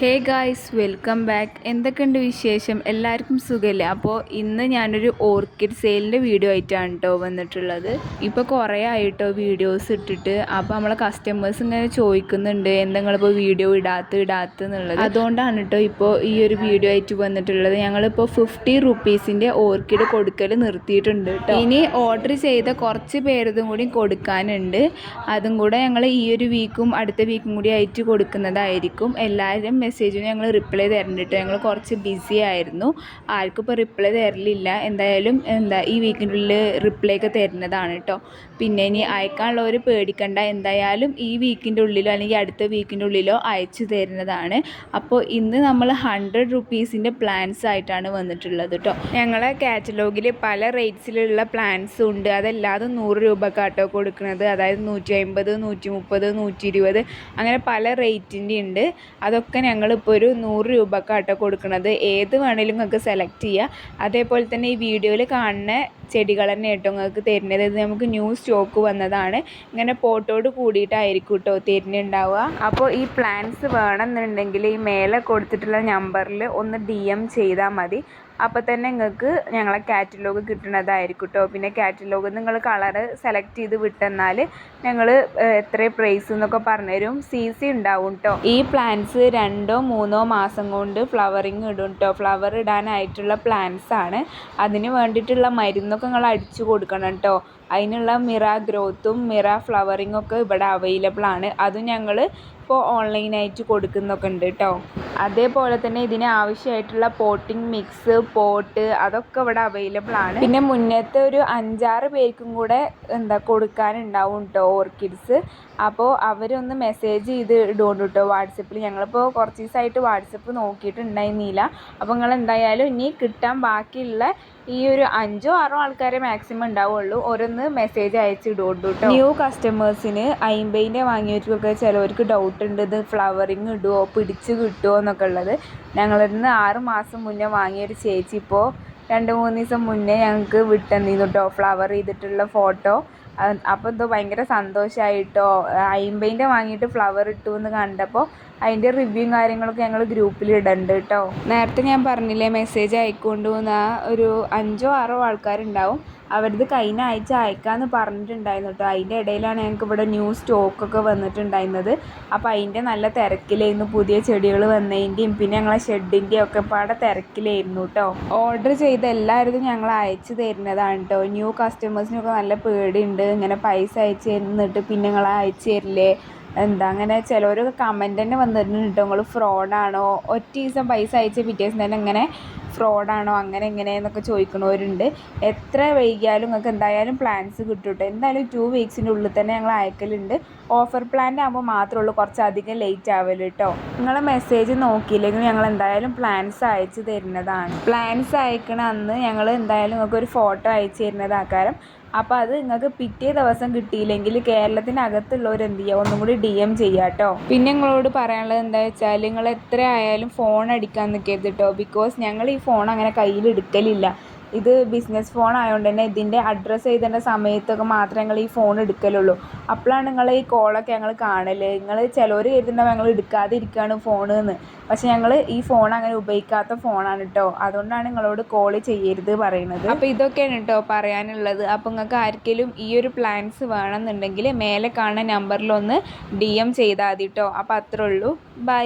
Hey guys, welcome back. എന്തൊക്കെയുണ്ട് വിശേഷം? എല്ലാവർക്കും സുഖമല്ലേ? അപ്പോൾ ഇന്ന് ഞാനൊരു ഓർക്കിഡ് സെയിലിൻ്റെ വീഡിയോ ആയിട്ടാണ് കേട്ടോ വന്നിട്ടുള്ളത്. ഇപ്പോൾ കുറേ ആയിട്ടോ വീഡിയോസ് ഇട്ടിട്ട്. അപ്പോൾ നമ്മളെ കസ്റ്റമേഴ്സ് ഇങ്ങനെ ചോദിക്കുന്നുണ്ട് എന്തെങ്കിലിപ്പോൾ വീഡിയോ ഇടാത്തെന്നുള്ളത്. അതുകൊണ്ടാണ് കേട്ടോ ഇപ്പോൾ ഈ ഒരു വീഡിയോ ആയിട്ട് വന്നിട്ടുള്ളത്. ഞങ്ങളിപ്പോൾ 50 റുപ്പീസിൻ്റെ ഓർക്കിഡ് കൊടുക്കൽ നിർത്തിയിട്ടുണ്ട് കേട്ടോ. ഇനി ഓർഡർ ചെയ്ത കുറച്ച് പേരതും കൂടി കൊടുക്കാനുണ്ട്. അതും കൂടെ ഞങ്ങൾ ഈ ഒരു വീക്കും അടുത്ത വീക്കും കൂടി ആയിട്ട് കൊടുക്കുന്നതായിരിക്കും. എല്ലാവരും മെസ്സേജിന് ഞങ്ങൾ റിപ്ലൈ തരണ്ടിട്ട്. ഞങ്ങൾ കുറച്ച് ബിസി ആയിരുന്നു, ആർക്കും ഇപ്പോൾ റിപ്ലൈ തരലില്ല. എന്തായാലും ഈ വീക്കിൻ്റെ ഉള്ളിൽ റിപ്ലൈ ഒക്കെ തരുന്നതാണ് കേട്ടോ. പിന്നെ ഇനി അയക്കാനുള്ളവർ പേടിക്കണ്ട, എന്തായാലും ഈ വീക്കിൻ്റെ ഉള്ളിലോ അല്ലെങ്കിൽ അടുത്ത വീക്കിൻ്റെ ഉള്ളിലോ അയച്ചു തരുന്നതാണ്. അപ്പോൾ ഇന്ന് നമ്മൾ 100 റുപ്പീസിൻ്റെ പ്ലാൻസ് ആയിട്ടാണ് വന്നിട്ടുള്ളത് കേട്ടോ. ഞങ്ങളെ കാറ്റലോഗിൽ പല റേറ്റ്സിലുള്ള പ്ലാൻസും ഉണ്ട്. അതെല്ലാതും 100 രൂപക്കാട്ടോ കൊടുക്കുന്നത്. അതായത് 150, 130, 120 അങ്ങനെ പല റേറ്റിൻ്റെ ഉണ്ട്. അതൊക്കെ ഞങ്ങളിപ്പോൾ ഒരു 100 രൂപക്കാട്ടോ കൊടുക്കുന്നത്. ഏത് വേണമെങ്കിലും നിങ്ങൾക്ക് സെലക്ട് ചെയ്യുക. അതേപോലെ തന്നെ ഈ വീഡിയോയിൽ കാണുന്ന ചെടികൾ തന്നെ കേട്ടോ നിങ്ങൾക്ക് തരുന്നത്. ഇത് നമുക്ക് ന്യൂ സ്റ്റോക്ക് വന്നതാണ്. ഇങ്ങനെ പോട്ടോട് കൂടിയിട്ടായിരിക്കും കേട്ടോ തരുന്നുണ്ടാവുക. അപ്പോൾ ഈ പ്ലാൻസ് വേണമെന്നുണ്ടെങ്കിൽ ഈ മേലെ കൊടുത്തിട്ടുള്ള നമ്പറിൽ ഒന്ന് DM ചെയ്താൽ മതി. അപ്പോൾ തന്നെ നിങ്ങൾക്ക് ഞങ്ങളെ കാറ്റലോഗ് കിട്ടുന്നതായിരിക്കും കേട്ടോ. പിന്നെ കാറ്റലോഗ് നിങ്ങൾ കളറ് സെലക്ട് ചെയ്ത് വിട്ടെന്നാൽ ഞങ്ങൾ എത്ര പ്രൈസ് എന്നൊക്കെ പറഞ്ഞുതരും. CC ഉണ്ടാവും കേട്ടോ. ഈ പ്ലാന്റ്സ് 2-3 മാസം കൊണ്ട് ഫ്ലവറിങ് ഇടും കേട്ടോ. ഫ്ലവർ ഇടാനായിട്ടുള്ള പ്ലാന്റ്സ് ആണ്. അതിന് വേണ്ടിയിട്ടുള്ള മരുന്നൊക്കെ നിങ്ങൾ അടിച്ചു കൊടുക്കണം കേട്ടോ. അതിനുള്ള മിറ ഗ്രോത്തും മിറ ഫ്ലവറിങ്ങും ഒക്കെ ഇവിടെ അവൈലബിൾ ആണ്. അതും ഞങ്ങൾ ഇപ്പോൾ ഓൺലൈനായിട്ട് കൊടുക്കുന്നൊക്കെ ഉണ്ട് കേട്ടോ. അതേപോലെ തന്നെ ഇതിന് ആവശ്യമായിട്ടുള്ള പോട്ടിംഗ് മിക്സ്, പോട്ട് അതൊക്കെ ഇവിടെ അവൈലബിൾ ആണ്. പിന്നെ മുന്നത്തെ ഒരു 5-6 പേർക്കും കൂടെ കൊടുക്കാനുണ്ടാവും കേട്ടോ ഓർക്കിഡ്സ്. അപ്പോൾ അവരൊന്ന് മെസ്സേജ് ചെയ്ത് ഇടുകൊണ്ട് കേട്ടോ വാട്സപ്പിൽ. ഞങ്ങളിപ്പോൾ കുറച്ച് ദിവസമായിട്ട് വാട്സപ്പ് നോക്കിയിട്ടുണ്ടായിരുന്നില്ല. അപ്പോൾ നിങ്ങൾ എന്തായാലും ഇനി കിട്ടാൻ ബാക്കിയുള്ള ഈ ഒരു 5-6 ആൾക്കാരെ മാക്സിമം ഉണ്ടാവുള്ളൂ. ഓരോന്ന് മെസ്സേജ് അയച്ചിടുകൊണ്ട് കേട്ടോ. ന്യൂ കസ്റ്റമേഴ്സിന് 50ൻ്റെ വാങ്ങിയവർക്കൊക്കെ ചിലവർക്ക് ഡൗട്ട് ഉണ്ട്, ഇത് ഫ്ലവറിങ് ഇടുമോ, പിടിച്ച് കിട്ടുമോ എന്നൊക്കെ ഉള്ളത്. ഞങ്ങളിന്ന് 6 മാസം മുന്നേ വാങ്ങിയൊരു ചേച്ചി ഇപ്പോൾ 2-3 ദിവസം മുന്നേ ഞങ്ങൾക്ക് വിട്ടുതന്നിരുന്നു കേട്ടോ ഫ്ലവർ ചെയ്തിട്ടുള്ള ഫോട്ടോ. അപ്പോൾ എന്തോ ഭയങ്കര സന്തോഷമായിട്ടോ. 50ൻ്റെ വാങ്ങിയിട്ട് ഫ്ലവർ ഇട്ടു എന്ന് കണ്ടപ്പോൾ അതിൻ്റെ റിവ്യൂവും കാര്യങ്ങളൊക്കെ ഞങ്ങൾ ഗ്രൂപ്പിൽ ഇടുന്നുണ്ട് കേട്ടോ. നേരത്തെ ഞാൻ പറഞ്ഞില്ലേ മെസ്സേജ് അയക്കൊണ്ടുവന്ന ഒരു 5-6 ആൾക്കാരുണ്ടാവും. അവരത് കഴിഞ്ഞ ആഴ്ച അയക്കാമെന്ന് പറഞ്ഞിട്ടുണ്ടായിരുന്നു കേട്ടോ. അതിൻ്റെ ഇടയിലാണ് ഞങ്ങൾക്ക് ഇവിടെ ന്യൂ സ്റ്റോക്കൊക്കെ വന്നിട്ടുണ്ടായിരുന്നത്. അപ്പോൾ അതിൻ്റെ നല്ല തിരക്കിലായിരുന്നു. പുതിയ ചെടികൾ വന്നതിൻ്റെയും പിന്നെ ഞങ്ങളെ ഷെഡിൻ്റെയും ഒക്കെ പാടെ തിരക്കിലായിരുന്നു കേട്ടോ. ഓർഡർ ചെയ്ത എല്ലാവരും ഞങ്ങൾ അയച്ചു തരുന്നതാണ് കേട്ടോ. ന്യൂ കസ്റ്റമേഴ്സിനൊക്കെ നല്ല പേടിയുണ്ട്, ഇങ്ങനെ പൈസ അയച്ചു തന്നിട്ട് പിന്നെ നിങ്ങൾ അയച്ചു തരില്ലേ അങ്ങനെ ചിലവരൊക്കെ കമൻറ്റ് തന്നെ വന്നിട്ടുണ്ട് കേട്ടോ. നിങ്ങൾ ഫ്രോഡാണോ, ഒറ്റ ദിവസം പൈസ അയച്ച പിറ്റേ ദിവസം തന്നെ ഇങ്ങനെ ഫ്രോഡാണോ അങ്ങനെ എങ്ങനെയെന്നൊക്കെ ചോദിക്കണവരുണ്ട്. എത്ര വൈകിയാലും നിങ്ങൾക്ക് എന്തായാലും പ്ലാൻസ് കിട്ടും കേട്ടോ. എന്തായാലും 2 വീക്സിൻ്റെ ഉള്ളിൽ തന്നെ ഞങ്ങൾ അയക്കലുണ്ട്. ഓഫർ പ്ലാൻ്റെ ആകുമ്പോൾ മാത്രമേ ഉള്ളൂ കുറച്ചധികം ലേറ്റ് ആവല് കേട്ടോ. നിങ്ങൾ മെസ്സേജ് നോക്കിയില്ലെങ്കിൽ ഞങ്ങൾ എന്തായാലും പ്ലാൻസ് അയച്ചു തരുന്നതാണ്. പ്ലാൻസ് അയക്കണ അന്ന് ഞങ്ങൾ എന്തായാലും നിങ്ങൾക്ക് ഒരു ഫോട്ടോ അയച്ചു തരുന്നതാക്കാരം. അപ്പോൾ അത് നിങ്ങൾക്ക് പിറ്റേ ദിവസം കിട്ടിയില്ലെങ്കിൽ കേരളത്തിനകത്തുള്ളവർ എന്ത് ചെയ്യുക, ഒന്നും കൂടി DM ചെയ്യുക കേട്ടോ. പിന്നെ നിങ്ങളോട് പറയാനുള്ളത് എന്താ വെച്ചാൽ നിങ്ങൾ എത്ര ആയാലും ഫോൺ അടിക്കാൻ നിൽക്കരുത് കേട്ടോ. ബിക്കോസ് ഞങ്ങൾ ഈ ഫോൺ അങ്ങനെ കയ്യിൽ എടുക്കലില്ല. ഇത് ബിസിനസ് ഫോൺ ആയതുകൊണ്ട് തന്നെ ഇതിൻ്റെ അഡ്രസ്സ് എഴുതേണ്ട സമയത്തൊക്കെ മാത്രമേ ഞങ്ങൾ ഈ ഫോൺ എടുക്കലുള്ളൂ. അപ്പോഴാണ് നിങ്ങൾ ഈ കോളൊക്കെ ഞങ്ങൾ കാണൽ. നിങ്ങൾ ചിലവർ കരുതുന്നുണ്ടാവും ഞങ്ങൾ എടുക്കാതെ ഇരിക്കുകയാണ് ഫോണെന്ന്. പക്ഷെ ഞങ്ങൾ ഈ ഫോൺ അങ്ങനെ ഉപയോഗിക്കാത്ത ഫോണാണ് കേട്ടോ. അതുകൊണ്ടാണ് നിങ്ങളോട് കോൾ ചെയ്യരുത് പറയുന്നത്. അപ്പോൾ ഇതൊക്കെയാണ് കേട്ടോ പറയാനുള്ളത്. അപ്പോൾ നിങ്ങൾക്ക് ആർക്കെങ്കിലും ഈ ഒരു പ്ലാൻസ് വേണമെന്നുണ്ടെങ്കിൽ മേലെ കാണുന്ന നമ്പറിലൊന്ന് DM ചെയ്താൽ മതി കേട്ടോ. അപ്പോൾ അത്രേ ഉള്ളൂ. ബൈ.